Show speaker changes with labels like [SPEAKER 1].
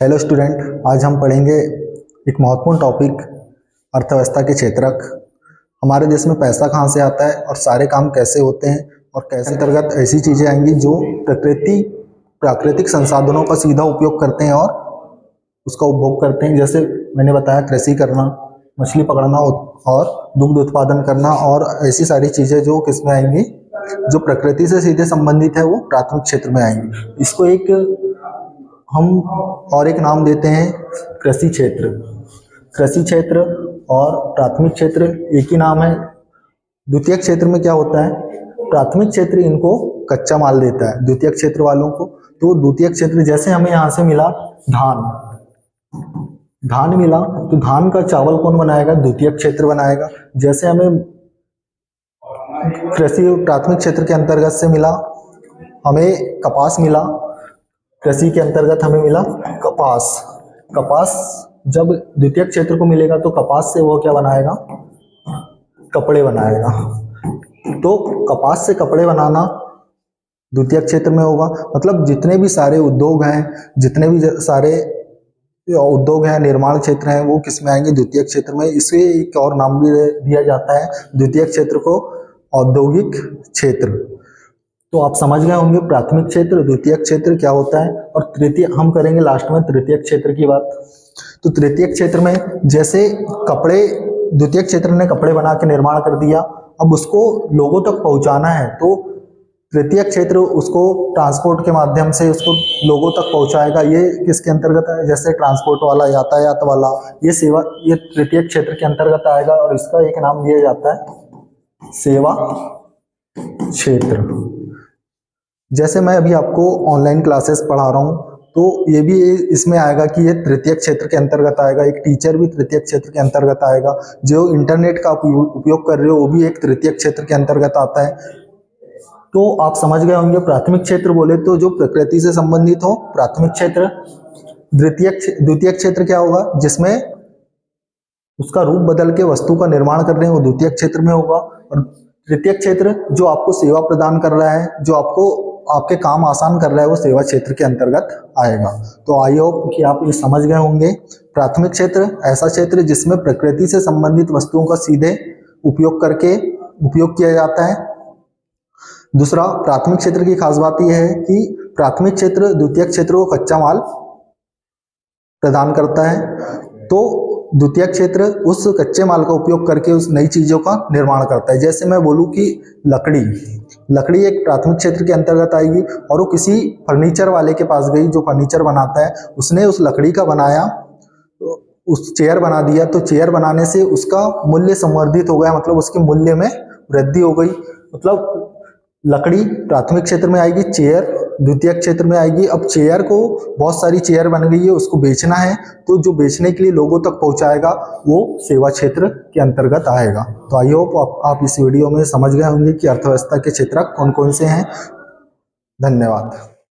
[SPEAKER 1] Hello student, आज हम पढ़ेंगे एक महत्वपूर्ण टॉपिक अर्थव्यवस्था के क्षेत्रक। हमारे देश में पैसा कहाँ से आता है और सारे काम कैसे होते हैं और कैसे अंतर्गत ऐसी चीज़ें आएंगी जो प्राकृतिक संसाधनों का सीधा उपयोग करते हैं और उसका उपभोग करते हैं। जैसे मैंने बताया, कृषि करना, मछली पकड़ना और दुग्ध उत्पादन करना, और ऐसी सारी चीज़ें जो किसमें आएंगी, जो प्रकृति से सीधे संबंधित है, वो प्राथमिक क्षेत्र में आएंगी। इसको हम और एक नाम देते हैं कृषि क्षेत्र। कृषि क्षेत्र और प्राथमिक क्षेत्र एक ही नाम है। द्वितीयक क्षेत्र में क्या होता है, प्राथमिक क्षेत्र इनको कच्चा माल देता है द्वितीयक क्षेत्र वालों को। तो द्वितीयक क्षेत्र, जैसे हमें यहाँ से मिला धान मिला, तो धान का चावल कौन बनाएगा, द्वितीयक क्षेत्र बनाएगा। जैसे हमें कृषि प्राथमिक क्षेत्र के अंतर्गत से मिला, हमें कपास मिला, कृषि के अंतर्गत हमें मिला कपास जब द्वितीयक क्षेत्र को मिलेगा तो कपास से वो क्या बनाएगा, कपड़े बनाएगा। तो कपास से कपड़े बनाना द्वितीयक क्षेत्र में होगा। मतलब जितने भी सारे उद्योग हैं, निर्माण क्षेत्र हैं, वो किस में आएंगे, द्वितीयक क्षेत्र में। इसे एक और नाम भी दिया जाता है द्वितीयक क्षेत्र को, औद्योगिक क्षेत्र। तो आप समझ गए होंगे प्राथमिक क्षेत्र, द्वितीयक क्षेत्र क्या होता है। और तृतीय हम करेंगे लास्ट में तृतीयक क्षेत्र की बात। तो तृतीयक क्षेत्र में जैसे कपड़े, द्वितीयक क्षेत्र ने कपड़े बना के निर्माण कर दिया, अब उसको लोगों तक पहुंचाना है, तो तृतीयक क्षेत्र उसको ट्रांसपोर्ट के माध्यम से उसको लोगों तक पहुंचाएगा। ये किसके अंतर्गत है, जैसे ट्रांसपोर्ट वाला, यातायात वाला, ये सेवा, ये तृतीयक क्षेत्र के अंतर्गत आएगा। और इसका एक नाम दिया जाता है सेवा क्षेत्र। जैसे मैं अभी आपको ऑनलाइन क्लासेस पढ़ा रहा हूँ, तो ये भी इसमें आएगा कि ये तृतीयक क्षेत्र के अंतर्गत आएगा। एक टीचर भी तृतीयक क्षेत्र के अंतर्गत आएगा। जो इंटरनेट का उपयोग कर रहे हो, वो भी एक तृतीयक क्षेत्र के अंतर्गत आता है। तो आप समझ गए होंगे, प्राथमिक क्षेत्र बोले तो जो प्रकृति से संबंधित हो, प्राथमिक क्षेत्र। द्वितीयक क्षेत्र क्या होगा, जिसमें उसका रूप बदल के वस्तु का निर्माण कर रहे हैं, वो द्वितीयक क्षेत्र में होगा। और तृतीयक क्षेत्र जो आपको सेवा प्रदान कर रहा है, जो आपको आपके काम आसान कर रहा है, वो सेवा क्षेत्र के अंतर्गत आएगा। तो आई होप कि आप ये समझ गए होंगे। प्राथमिक क्षेत्र ऐसा क्षेत्र जिसमें प्रकृति से संबंधित वस्तुओं का सीधे उपयोग किया जाता है। दूसरा, प्राथमिक क्षेत्र की खास बात यह है कि प्राथमिक क्षेत्र द्वितीयक क्षेत्र को कच्चा माल प्रदान करता है। तो द्वितीयक क्षेत्र उस कच्चे माल का उपयोग करके उस नई चीजों का निर्माण करता है। जैसे मैं बोलूं कि लकड़ी एक प्राथमिक क्षेत्र के अंतर्गत आएगी, और वो किसी फर्नीचर वाले के पास गई जो फर्नीचर बनाता है, उसने उस लकड़ी का बनाया, उस चेयर बना दिया। तो चेयर बनाने से उसका मूल्य संवर्धित हो गया, मतलब उसके मूल्य में वृद्धि हो गई। मतलब लकड़ी प्राथमिक क्षेत्र में आएगी, चेयर द्वितीयक क्षेत्र में आएगी। अब चेयर को, बहुत सारी चेयर बन गई है, उसको बेचना है, तो जो बेचने के लिए लोगों तक पहुंचाएगा वो सेवा क्षेत्र के अंतर्गत आएगा। तो आई होप आप इस वीडियो में समझ गए होंगे कि अर्थव्यवस्था के क्षेत्र कौन कौन से हैं। धन्यवाद।